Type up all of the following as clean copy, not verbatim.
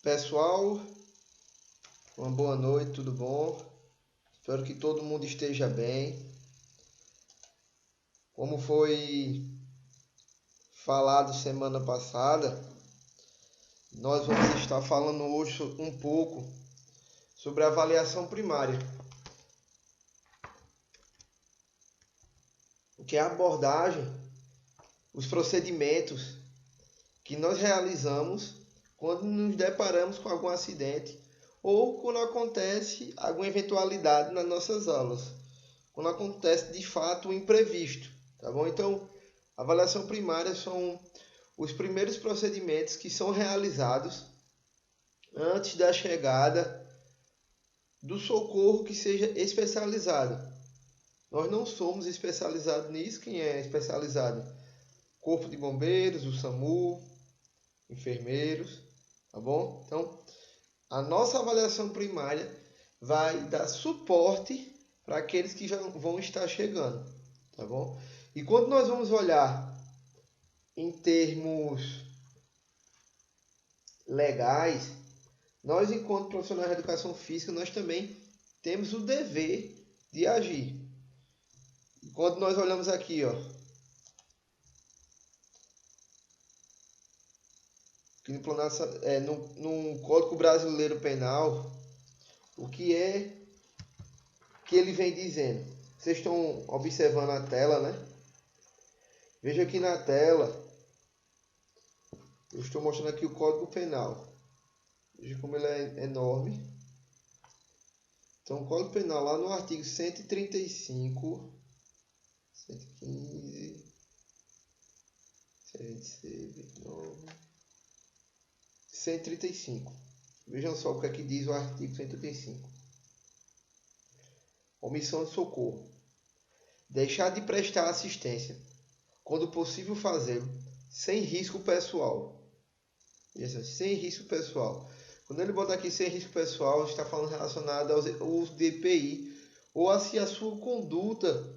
Pessoal, uma boa noite, tudo bom? Espero que todo mundo esteja bem. Como foi falado semana passada, nós vamos estar falando hoje um pouco sobre a avaliação primária, que é a abordagem, os procedimentos que nós realizamos quando nos deparamos com algum acidente ou quando acontece alguma eventualidade nas nossas aulas, quando acontece de fato o imprevisto, tá bom? Então, a avaliação primária são os primeiros procedimentos que são realizados antes da chegada do socorro que seja especializado. Nós não somos especializados nisso. Quem é especializado? Corpo de Bombeiros, o SAMU, enfermeiros, tá bom? Então, a nossa avaliação primária vai dar suporte para aqueles que já vão estar chegando, tá bom? E quando nós vamos olhar em termos legais, nós, enquanto profissionais de educação física, nós também temos o dever de agir. E quando nós olhamos aqui, ó, no Código Brasileiro Penal, o que é que ele vem dizendo? Vocês estão observando a tela, né? Veja aqui na tela, eu estou mostrando aqui o Código Penal. Veja como ele é enorme. Então, o Código Penal, lá no artigo 135, 115, 135. Vejam só o que é que diz o artigo 135. Omissão de socorro. Deixar de prestar assistência, quando possível fazê-lo, sem risco pessoal. Sem risco pessoal. Quando ele bota aqui sem risco pessoal, está falando relacionado ao uso de EPI, ou se a sua conduta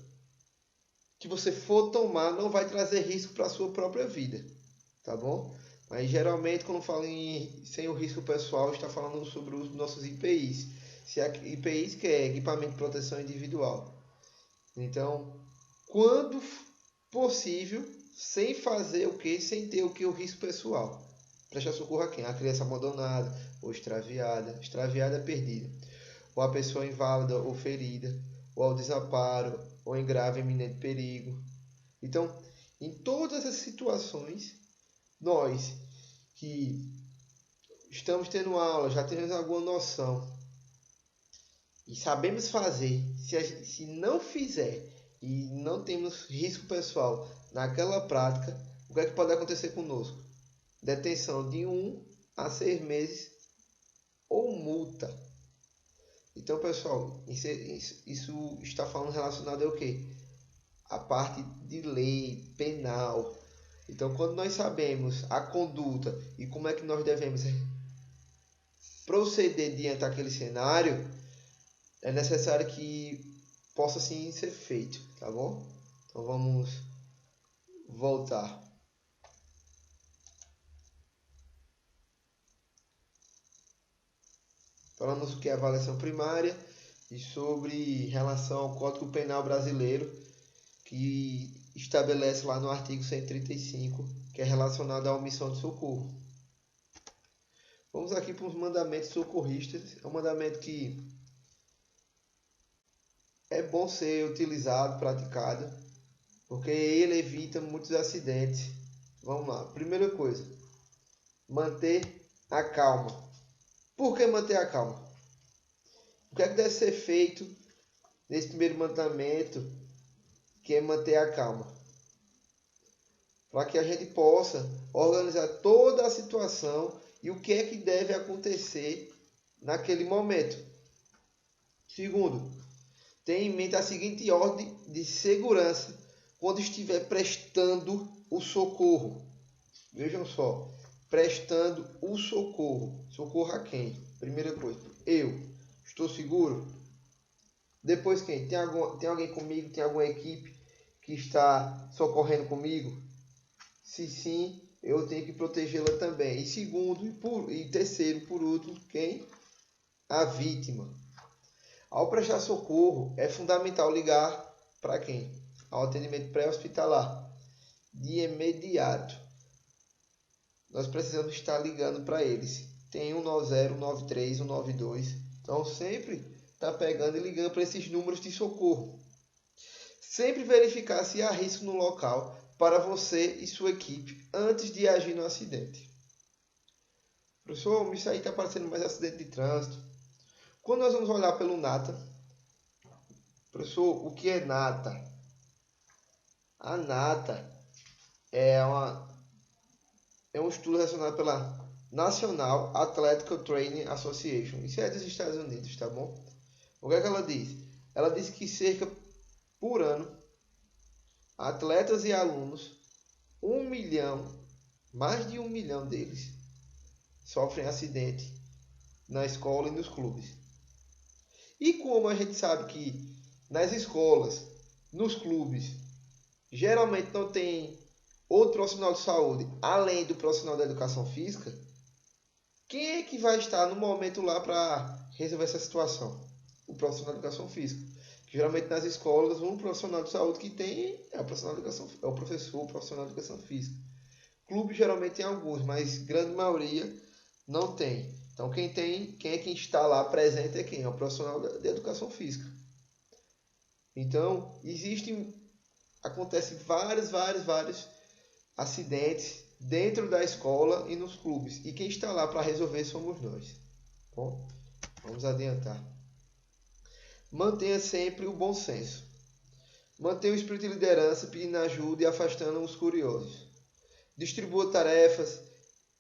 que você for tomar não vai trazer risco para a sua própria vida, tá bom? Mas geralmente quando fala em sem o risco pessoal, está falando sobre os nossos IPIs. Se é IPIs, que é equipamento de proteção individual. Então, quando possível, sem fazer o que? Sem ter o que? O risco pessoal. Prestar socorro a quem? A criança abandonada, ou extraviada perdida, ou a pessoa inválida ou ferida, ou ao desamparo, ou em grave e iminente perigo. Então, em todas as situações, nós que estamos tendo aula, já temos alguma noção e sabemos fazer, se não fizer e não temos risco pessoal naquela prática, o que é que pode acontecer conosco? Detenção de 1 a 6 meses ou multa. Então, pessoal, isso está falando relacionado ao quê? A parte de lei penal. Então, quando nós sabemos a conduta e como é que nós devemos proceder diante daquele cenário, é necessário que possa sim ser feito, tá bom? Então, vamos voltar. Falamos o que é avaliação primária e sobre relação ao Código Penal Brasileiro, que estabelece lá no artigo 135, que é relacionado à omissão de socorro. Vamos aqui para os mandamentos socorristas. É um mandamento que é bom ser utilizado, praticado, porque ele evita muitos acidentes. Vamos lá. Primeira coisa, manter a calma. Por que manter a calma? O que é que deve ser feito nesse primeiro mandamento, que é manter a calma? Para que a gente possa organizar toda a situação e o que é que deve acontecer naquele momento. Segundo, tenha em mente a seguinte ordem de segurança quando estiver prestando o socorro. Vejam só, prestando o socorro. Socorro a quem? Primeira coisa, eu estou seguro? Depois quem? Tem alguém comigo? Tem alguma equipe que está socorrendo comigo? Se sim, eu tenho que protegê-la também. E segundo, e terceiro, por último, quem? A vítima. Ao prestar socorro, é fundamental ligar para quem? Ao atendimento pré-hospitalar. De imediato. Nós precisamos estar ligando para eles. Tem 190, 193, 192. Então, sempre está pegando e ligando para esses números de socorro. Sempre verificar se há risco no local para você e sua equipe antes de agir no acidente. Professor, isso aí está parecendo mais acidente de trânsito. Quando nós vamos olhar pelo NATA, professor, o que é NATA? A NATA é um estudo relacionado pela National Athletic Training Association. Isso é dos Estados Unidos, tá bom? O que é que ela diz? Ela diz que cerca por ano, atletas e alunos, 1 milhão, mais de 1 milhão deles, sofrem acidente na escola e nos clubes. E como a gente sabe que nas escolas, nos clubes, geralmente não tem outro profissional de saúde, além do profissional da educação física, quem é que vai estar no momento lá para resolver essa situação? O profissional de educação física. Que geralmente nas escolas, um profissional de saúde que tem é o profissional de educação, é o professor, o profissional de educação física. Clube geralmente tem alguns, mas grande maioria não tem. Então quem é quem está lá presente é quem? É o profissional de educação física. Então acontecem vários acidentes dentro da escola e nos clubes. E quem está lá para resolver somos nós. Bom, vamos adiantar. Mantenha sempre o bom senso. Mantenha o espírito de liderança, pedindo ajuda e afastando os curiosos. Distribua tarefas.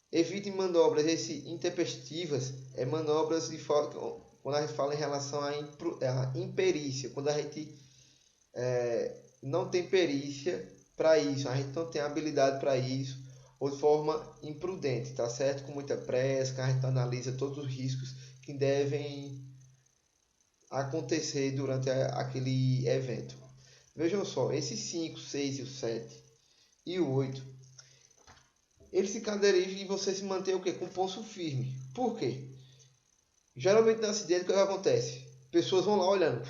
Evite manobras intempestivas. Manobras quando a gente fala em relação à imperícia. Quando a gente não tem perícia para isso. A gente não tem habilidade para isso. Ou de forma imprudente, tá certo? Com muita pressa, que a gente analisa todos os riscos que devem acontecer durante aquele evento. Vejam só, esses 5, 6 e o 7 e o 8, eles se caracterizam em você se manter o quê? Com pulso firme. Por quê? Geralmente no acidente, o que acontece? Pessoas vão lá olhando.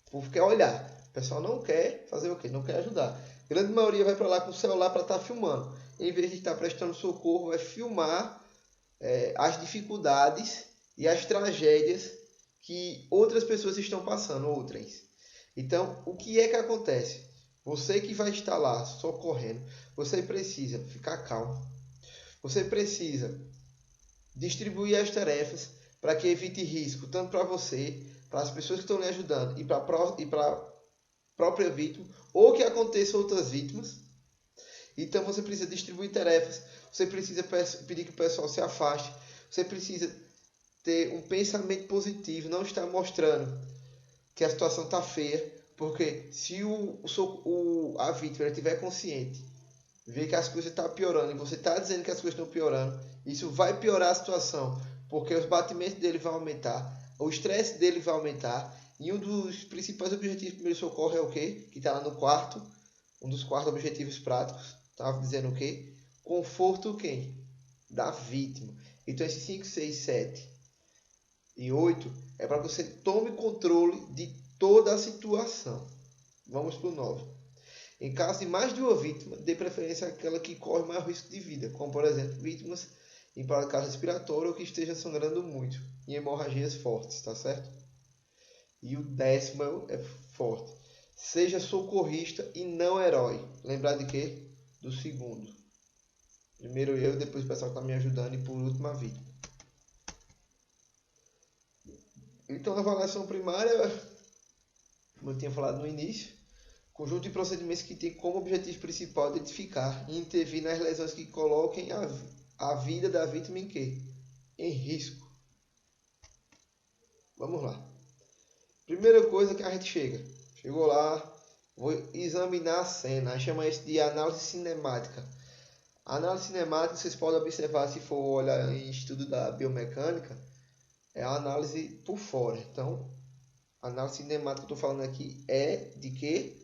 O povo quer olhar. O pessoal não quer fazer o quê? Não quer ajudar. A grande maioria vai para lá com o celular para estar filmando. Em vez de estar prestando socorro, vai filmar as dificuldades e as tragédias que outras pessoas estão passando, outras. Então, o que é que acontece? Você que vai estar lá socorrendo, você precisa ficar calmo. Você precisa distribuir as tarefas para que evite risco, tanto para você, para as pessoas que estão lhe ajudando e para a própria vítima, ou que aconteçam outras vítimas. Então, você precisa distribuir tarefas, você precisa pedir que o pessoal se afaste, você precisa ter um pensamento positivo, não estar mostrando que a situação está feia, porque se a vítima estiver consciente, ver que as coisas estão piorando e você está dizendo que as coisas estão piorando, isso vai piorar a situação, porque os batimentos dele vão aumentar, o estresse dele vai aumentar, e um dos principais objetivos do primeiro socorro é o quê? Que está lá no quarto, um dos 4 objetivos práticos, estava dizendo o quê? Conforto quem? Da vítima. Então esses 5, 6, 7 e 8 é para que você tome controle de toda a situação. Vamos para o 9. Em caso de mais de uma vítima, dê preferência àquela que corre maior risco de vida, como por exemplo, vítimas em paralisia respiratória ou que esteja sangrando muito, em hemorragias fortes, tá certo? E o 10º é forte. Seja socorrista e não herói. Lembrar de quê? Do segundo. Primeiro eu, depois o pessoal que está me ajudando e por último a vítima. Então a avaliação primária, como eu tinha falado no início, conjunto de procedimentos que tem como objetivo principal identificar e intervir nas lesões que coloquem a vida da vítima em quê? Em risco. Vamos lá. Primeira coisa que a gente chegou lá, vou examinar a cena, a gente chama isso de análise cinemática. A análise cinemática, vocês podem observar se for olhar em estudo da biomecânica, é a análise por fora. Então, a análise cinemática que eu estou falando aqui é de quê?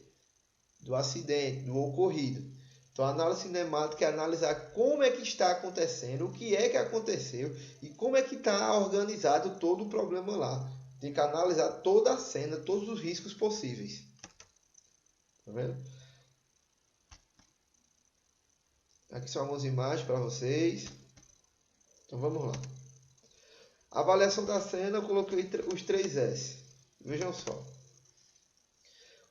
Do acidente, do ocorrido. Então, a análise cinemática é analisar como é que está acontecendo, o que é que aconteceu e como é que está organizado todo o problema lá. Tem que analisar toda a cena, todos os riscos possíveis. Tá vendo? Aqui são algumas imagens para vocês. Então, vamos lá. Avaliação da cena, eu coloquei os 3 S. Vejam só.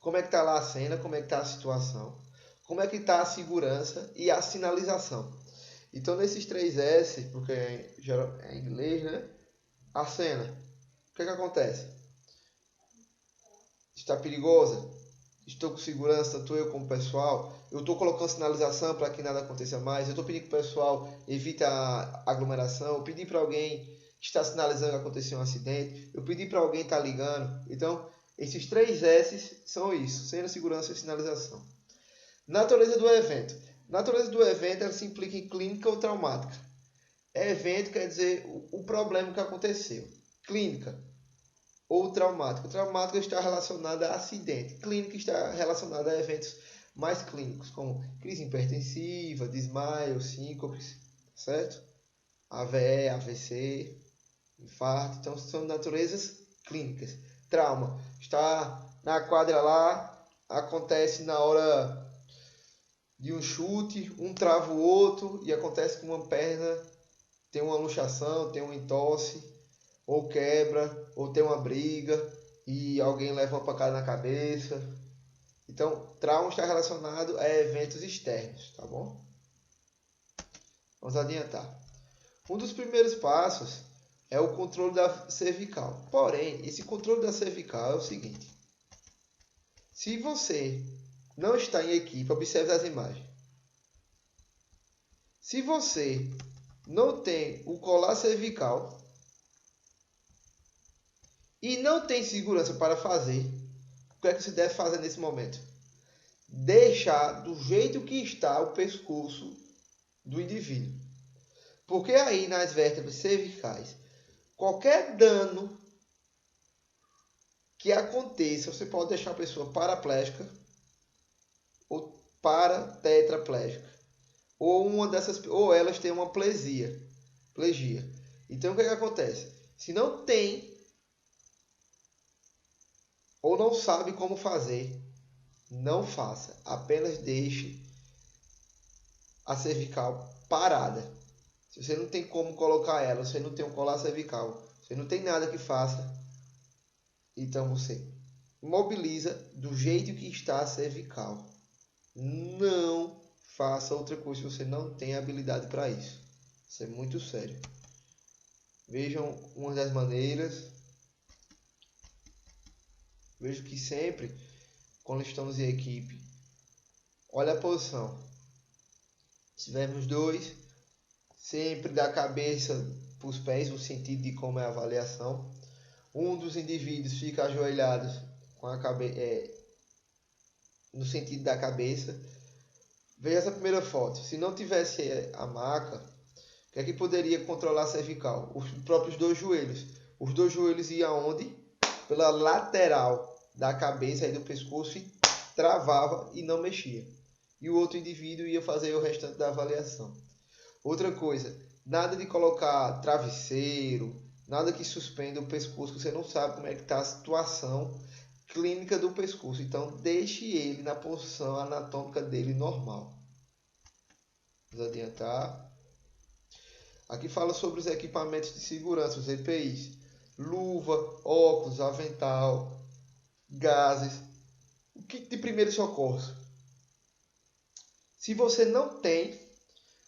Como é que está lá a cena, como é que está a situação, como é que está a segurança e a sinalização. Então, nesses 3 S, porque é em inglês, né? A cena. O que é que acontece? Está perigosa? Estou com segurança, tanto eu como o pessoal. Eu estou colocando sinalização para que nada aconteça mais. Eu estou pedindo que o pessoal evite a aglomeração. Eu pedi para alguém que está sinalizando que aconteceu um acidente. Eu pedi para alguém estar ligando. Então, esses 3 S são isso: cena, segurança e sinalização. Natureza do evento. Natureza do evento ela se implica em clínica ou traumática. Evento quer dizer o problema que aconteceu. Clínica ou traumática. Traumática está relacionada a acidente. Clínica está relacionada a eventos mais clínicos, como crise hipertensiva, desmaio, síncopes, certo? AVE, AVC, infarto. Então, são naturezas clínicas. Trauma. Está na quadra lá, acontece na hora de um chute, um trava o outro e acontece que uma perna tem uma luxação, tem um entorse, ou quebra, ou tem uma briga e alguém leva uma pancada na cabeça. Então, trauma está relacionado a eventos externos, tá bom? Vamos adiantar. Um dos primeiros passos é o controle da cervical. Porém, esse controle da cervical é o seguinte: se você não está em equipe, observe as imagens. Se você não tem o colar cervical e não tem segurança para fazer, o que é que você deve fazer nesse momento? Deixar do jeito que está o pescoço do indivíduo. Porque aí nas vértebras cervicais, qualquer dano que aconteça, você pode deixar a pessoa paraplégica ou paratetraplégica. Ou elas têm uma plegia. Então o que acontece? Se não tem ou não sabe como fazer, não faça. Apenas deixe a cervical parada. Se você não tem como colocar ela, você não tem um colar cervical, você não tem nada que faça, então você imobiliza do jeito que está a cervical. Não faça outra coisa se você não tem habilidade para isso. Isso é muito sério. Vejam uma das maneiras. Vejo que sempre, quando estamos em equipe, olha a posição. Se tivermos 2, sempre da cabeça para os pés, no sentido de como é a avaliação. Um dos indivíduos fica ajoelhado com a no sentido da cabeça. Veja essa primeira foto. Se não tivesse a maca, o que é que poderia controlar a cervical? Os próprios 2 joelhos. Os 2 joelhos iam aonde? Pela lateral da cabeça e do pescoço e travava e não mexia. E o outro indivíduo ia fazer o restante da avaliação. Outra coisa, nada de colocar travesseiro, nada que suspenda o pescoço, você não sabe como é que está a situação clínica do pescoço. Então, deixe ele na posição anatômica dele normal. Vamos adiantar. Aqui fala sobre os equipamentos de segurança, os EPIs. Luva, óculos, avental, gases. O kit de primeiros socorros. Se você não tem,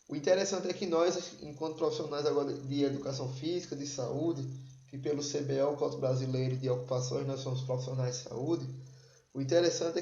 o interessante é que nós, enquanto profissionais agora de educação física, de saúde, que pelo CBO, Código Brasileiro de Ocupações, nós somos profissionais de saúde, o interessante é